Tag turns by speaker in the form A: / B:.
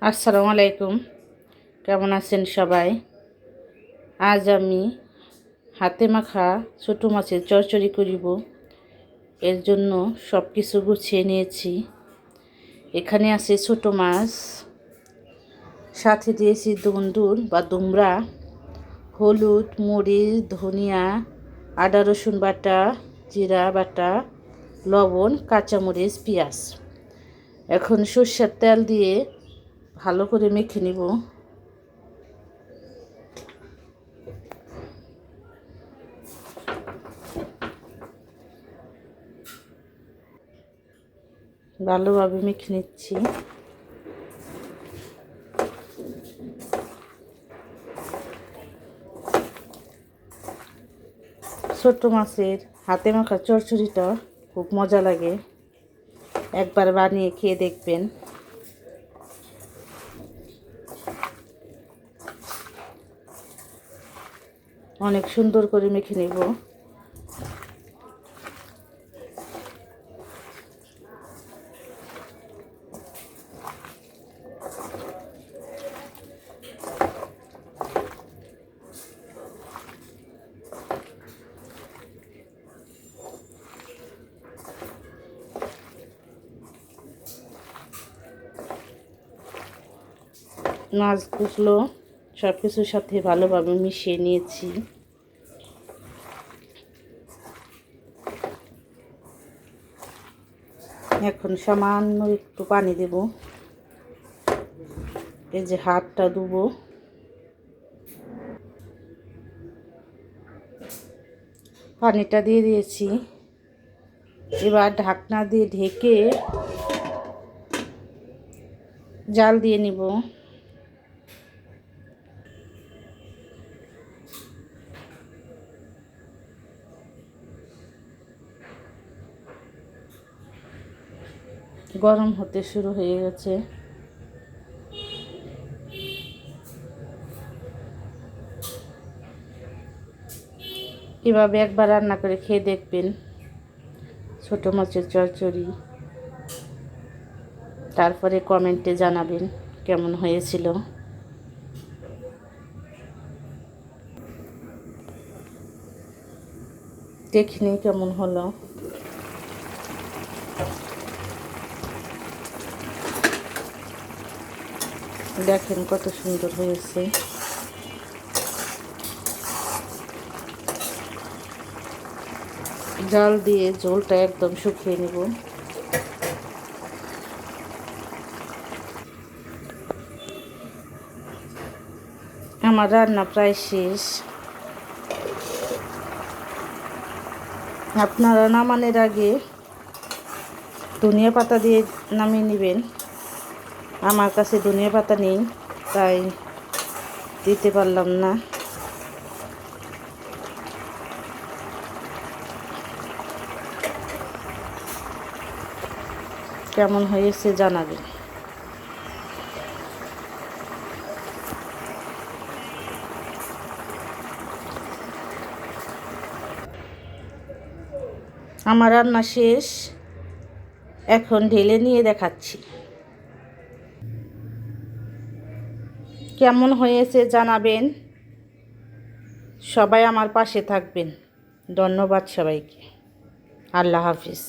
A: আসসালামু আলাইকুম। কেমন আছেন সবাই? আজ আমি হাতে মাখা ছোটো মাছের চচ্চড়ি করিব। এর জন্য সব কিছু গুছিয়ে নিয়েছি। এখানে আছে ছোটো মাছ, সাথে দিয়েছি দুন্দুল বা দুমড়া, হলুদ, মরিচ, ধনিয়া, আদা রসুন বাটা, জিরা বাটা, লবণ, কাঁচামরিচ, পেঁয়াজ। এখন সর্ষের তেল দিয়ে ভালো করে মেখে নিব। ভালোভাবে মেখে নিচ্ছি। ছোট্ট মাছের হাতে মাখা চচ্চড়িটা খুব মজা লাগে, একবার বানিয়ে খেয়ে দেখবেন। অনেক সুন্দর করে মেখে নেব। মাছগুলো সব কিছুর সাথে ভালোভাবে মিশিয়ে নিয়েছি। এখন সামান্য একটু পানি দেব। এই যে হাতটা ধুবো। পানিটা দিয়ে দিয়েছি। এবার ঢাকনা দিয়ে ঢেকে জাল দিয়ে নিব। গরম হতে শুরু হয়ে গেছে। এভাবে একবার রান্না করে খেয়ে দেখবেন ছোটো মাছের চচ্চড়ি। তারপরে কমেন্টে জানাবেন কেমন হয়েছিল। দেখিনি কেমন হলো। দেখেন কত সুন্দর হয়েছে। জাল দিয়ে ঝোলটা একদম শুকিয়ে নেব। আমার রান্না প্রায় শেষ। আপনারা নামানোর আগে ধনিয়া পাতা দিয়ে নামিয়ে নেবেন। আমার কাছে ধনিয়া পাতা নেই, তাই দিতে পারলাম না। কেমন হয়েছে জানাবেন। আমার রান্না শেষ, এখন ঢেলে নিয়ে দেখাচ্ছি কেমন হয়েছে জানাবেন। সবাই আমার পাশে থাকবেন। ধন্যবাদ সবাইকে। আল্লাহ হাফিজ।